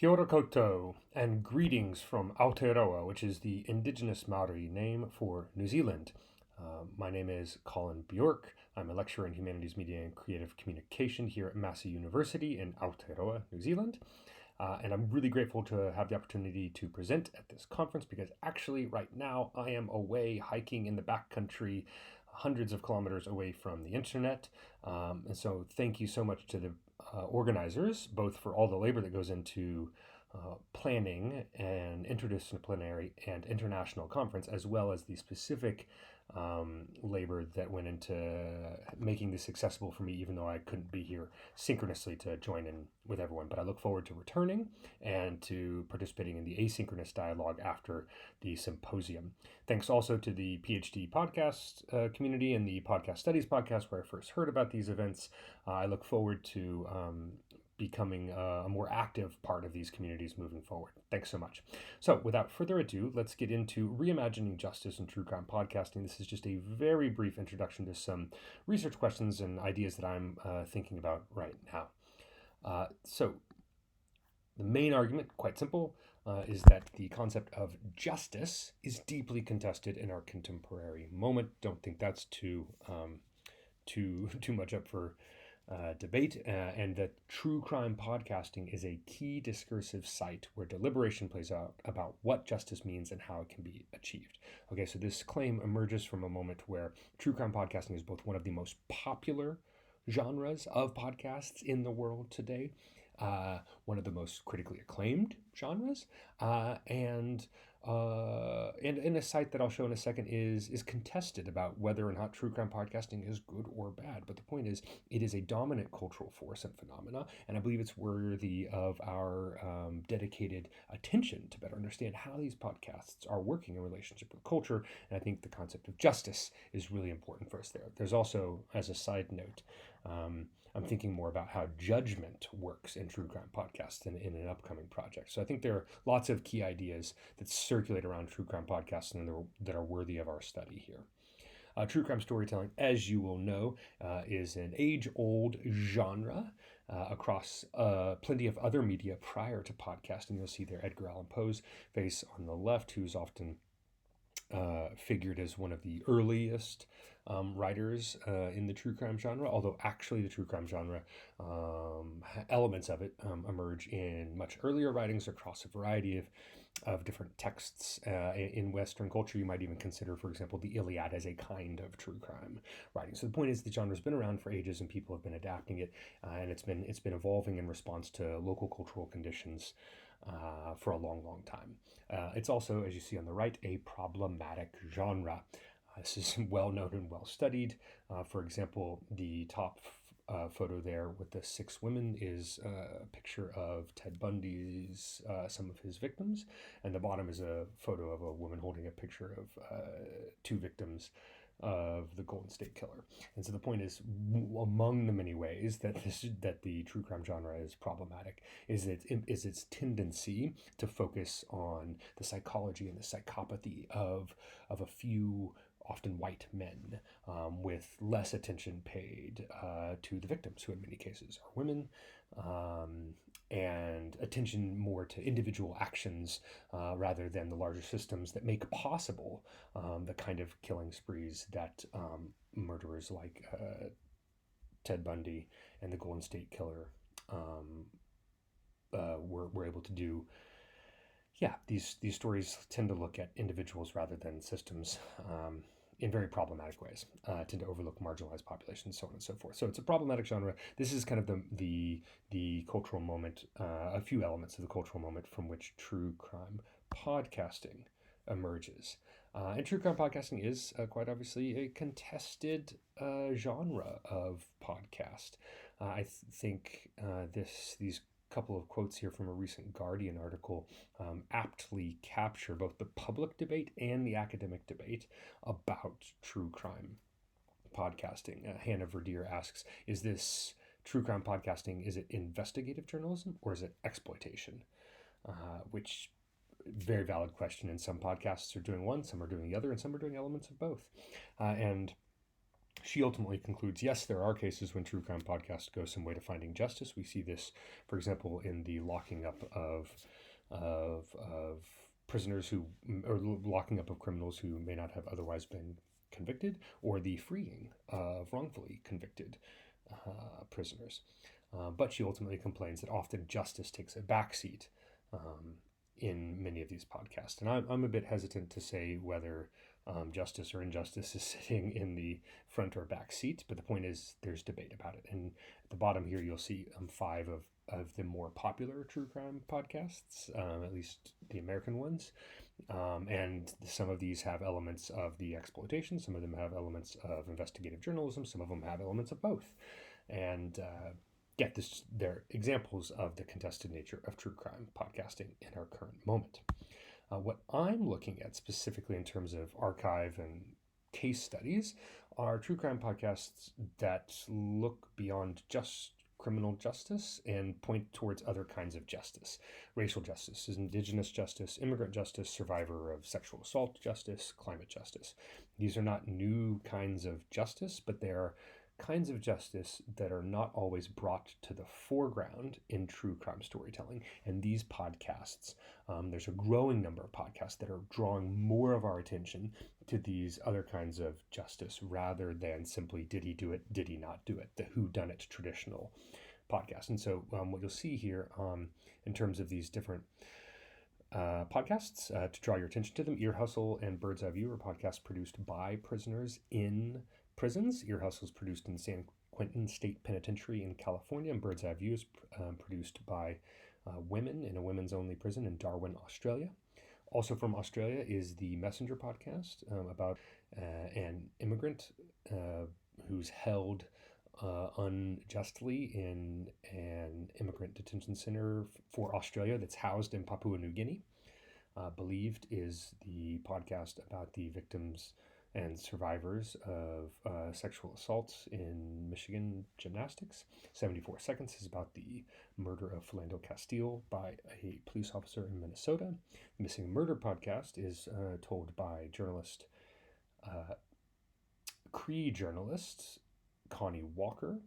Kia ora koutou, and greetings from Aotearoa, which is the indigenous Maori name for New Zealand. My name is Collin Bjork. I'm a lecturer in Humanities, Media, and Creative Communication here at Massey University in Aotearoa, New Zealand. And I'm really grateful to have the opportunity to present at this conference because actually right now I am away hiking in the backcountry, hundreds of kilometers away from the internet. And so thank you so much to the organizers, both for all the labor that goes into planning an interdisciplinary and international conference, as well as the specific labor that went into making this accessible for me, even though I couldn't be here synchronously to join in with everyone. But I look forward to returning and to participating in the asynchronous dialogue after the symposium. Thanks also to the PhD podcast community and the Podcast Studies podcast, where I first heard about these events. I look forward to becoming a more active part of these communities moving forward. Thanks so much. So without further ado, let's get into Reimagining Justice in True Crime Podcasting. This is just a very brief introduction to some research questions and ideas that I'm thinking about right now. So the main argument, quite simple, is that the concept of justice is deeply contested in our contemporary moment. Don't think that's too much up for debate, and that true crime podcasting is a key discursive site where deliberation plays out about what justice means and how it can be achieved. Okay, so this claim emerges from a moment where true crime podcasting is both one of the most popular genres of podcasts in the world today, one of the most critically acclaimed genres, and a site that I'll show in a second is contested about whether or not true crime podcasting is good or bad. But the point is, it is a dominant cultural force and phenomena, and I believe it's worthy of our dedicated attention to better understand how these podcasts are working in relationship with culture. And I think the concept of justice is really important for us there. There's also, as a side note, I'm thinking more about how judgment works in true crime podcasts in an upcoming project. So I think there are lots of key ideas that circulate around true crime podcasts and that are worthy of our study here. True crime storytelling, as you will know, is an age-old genre across plenty of other media prior to podcasting. You'll see there Edgar Allan Poe's face on the left, who's often figured as one of the earliest writers in the true crime genre, although actually the true crime genre elements of it emerge in much earlier writings across a variety of different texts. In Western culture, you might even consider, for example, the Iliad as a kind of true crime writing. So the point is, the genre's been around for ages, and people have been adapting it, and it's been evolving in response to local cultural conditions for a long, long time. It's also, as you see on the right, a problematic genre. This is well known and well studied. For example, the top photo there with the 6 women is a picture of Ted Bundy's, some of his victims, and the bottom is a photo of a woman holding a picture of 2 victims of the Golden State Killer. And so the point is, among the many ways that the true crime genre is problematic is its tendency to focus on the psychology and the psychopathy of a few often white men, with less attention paid to the victims, who in many cases are women, and attention more to individual actions rather than the larger systems that make possible the kind of killing sprees that murderers like Ted Bundy and the Golden State Killer were able to do. Yeah, these stories tend to look at individuals rather than systems in very problematic ways, tend to overlook marginalized populations, so on and so forth. So it's a problematic genre. This is kind of the cultural moment, a few elements of the cultural moment from which true crime podcasting emerges. And true crime podcasting is quite obviously a contested genre of podcast. I think these couple of quotes here from a recent Guardian article aptly capture both the public debate and the academic debate about true crime podcasting. Hannah Verdier asks, is this true crime podcasting, is it investigative journalism or is it exploitation? Which, very valid question, and some podcasts are doing one, some are doing the other, and some are doing elements of both. And She ultimately concludes, yes, there are cases when true crime podcasts go some way to finding justice. We see this, for example, in the locking up of prisoners who, or locking up of criminals who may not have otherwise been convicted, or the freeing of wrongfully convicted prisoners. But she ultimately complains that often justice takes a backseat in many of these podcasts. And I'm a bit hesitant to say whether justice or injustice is sitting in the front or back seat, but the point is there's debate about it. And at the bottom here, you'll see 5 of the more popular true crime podcasts, at least the American ones. And some of these have elements of the exploitation, some of them have elements of investigative journalism, some of them have elements of both. And get this, they're examples of the contested nature of true crime podcasting in our current moment. What I'm looking at specifically in terms of archive and case studies are true crime podcasts that look beyond just criminal justice and point towards other kinds of justice. Racial justice, indigenous justice, immigrant justice, survivor of sexual assault justice, climate justice. These are not new kinds of justice, but they are kinds of justice that are not always brought to the foreground in true crime storytelling. And these podcasts, there's a growing number of podcasts that are drawing more of our attention to these other kinds of justice rather than simply did he do it, did he not do it, the whodunit traditional podcast. And so what you'll see here in terms of these different podcasts, to draw your attention to them, Ear Hustle and Bird's Eye View are podcasts produced by prisoners in prisons. Ear Hustle is produced in San Quentin State Penitentiary in California, and Bird's Eye View is produced by women in a women's only prison in Darwin, Australia. Also from Australia is the Messenger podcast about an immigrant who's held unjustly in an immigrant detention center for Australia that's housed in Papua New Guinea. Believed is the podcast about the victims and survivors of sexual assaults in Michigan gymnastics. 74 Seconds is about the murder of Philando Castile by a police officer in Minnesota. The Missing Murder podcast is told by journalist, Cree journalist Connie Walker,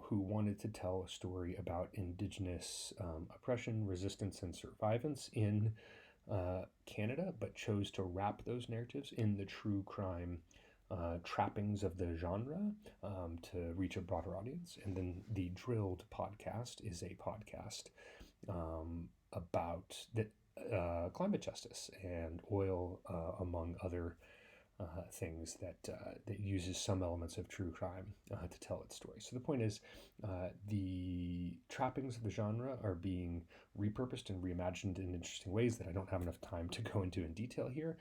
who wanted to tell a story about Indigenous oppression, resistance, and survivance in Canada, but chose to wrap those narratives in the true crime trappings of the genre to reach a broader audience. And then the Drilled podcast is a podcast about climate justice and oil, among other things that uses some elements of true crime to tell its story. So the point is, the trappings of the genre are being repurposed and reimagined in interesting ways that I don't have enough time to go into in detail here,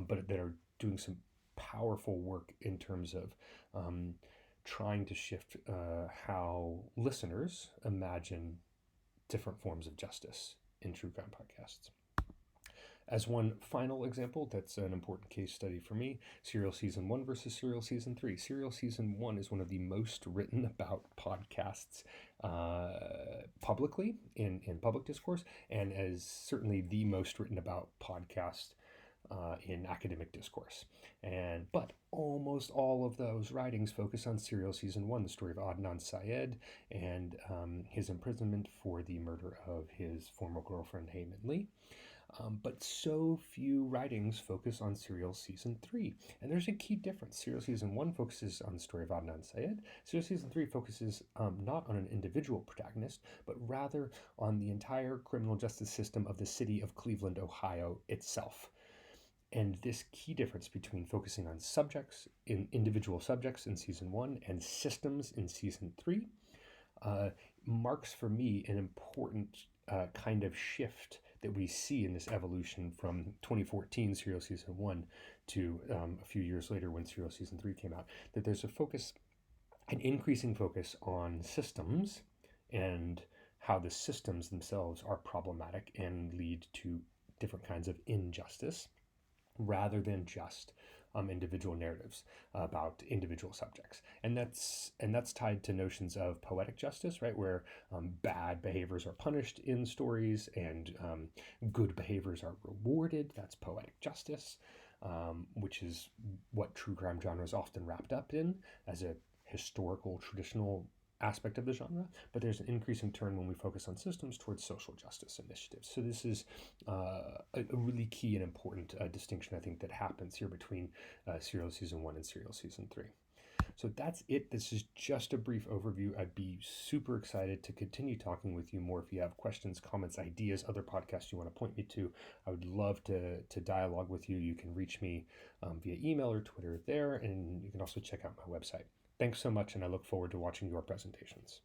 but that are doing some powerful work in terms of trying to shift how listeners imagine different forms of justice in true crime podcasts. As one final example, that's an important case study for me, Serial Season 1 versus Serial Season 3. Serial Season 1 is one of the most written about podcasts publicly in public discourse, and is certainly the most written about podcast in academic discourse. But almost all of those writings focus on Serial Season 1, the story of Adnan Syed and his imprisonment for the murder of his former girlfriend, Heyman Lee. But so few writings focus on Serial Season 3. And there's a key difference. Serial Season 1 focuses on the story of Adnan Syed. Serial Season 3 focuses not on an individual protagonist, but rather on the entire criminal justice system of the city of Cleveland, Ohio itself. And this key difference between focusing on subjects, in individual subjects in Season 1 and systems in Season 3 marks for me an important kind of shift that we see in this evolution from 2014 Serial Season 1 to a few years later when Serial Season 3 came out, that there's an increasing focus on systems and how the systems themselves are problematic and lead to different kinds of injustice, rather than just individual narratives about individual subjects. And that's tied to notions of poetic justice, right, where bad behaviors are punished in stories and good behaviors are rewarded. That's poetic justice. which is what true crime genre is often wrapped up in as a historical, traditional aspect of the genre, but there's an increasing turn when we focus on systems towards social justice initiatives. So this is a really key and important distinction, I think, that happens here between Serial Season 1 and Serial Season 3. So that's it. This is just a brief overview. I'd be super excited to continue talking with you more if you have questions, comments, ideas, other podcasts you want to point me to. I would love to dialogue with you. You can reach me via email or Twitter there, and you can also check out my website. Thanks so much, and I look forward to watching your presentations.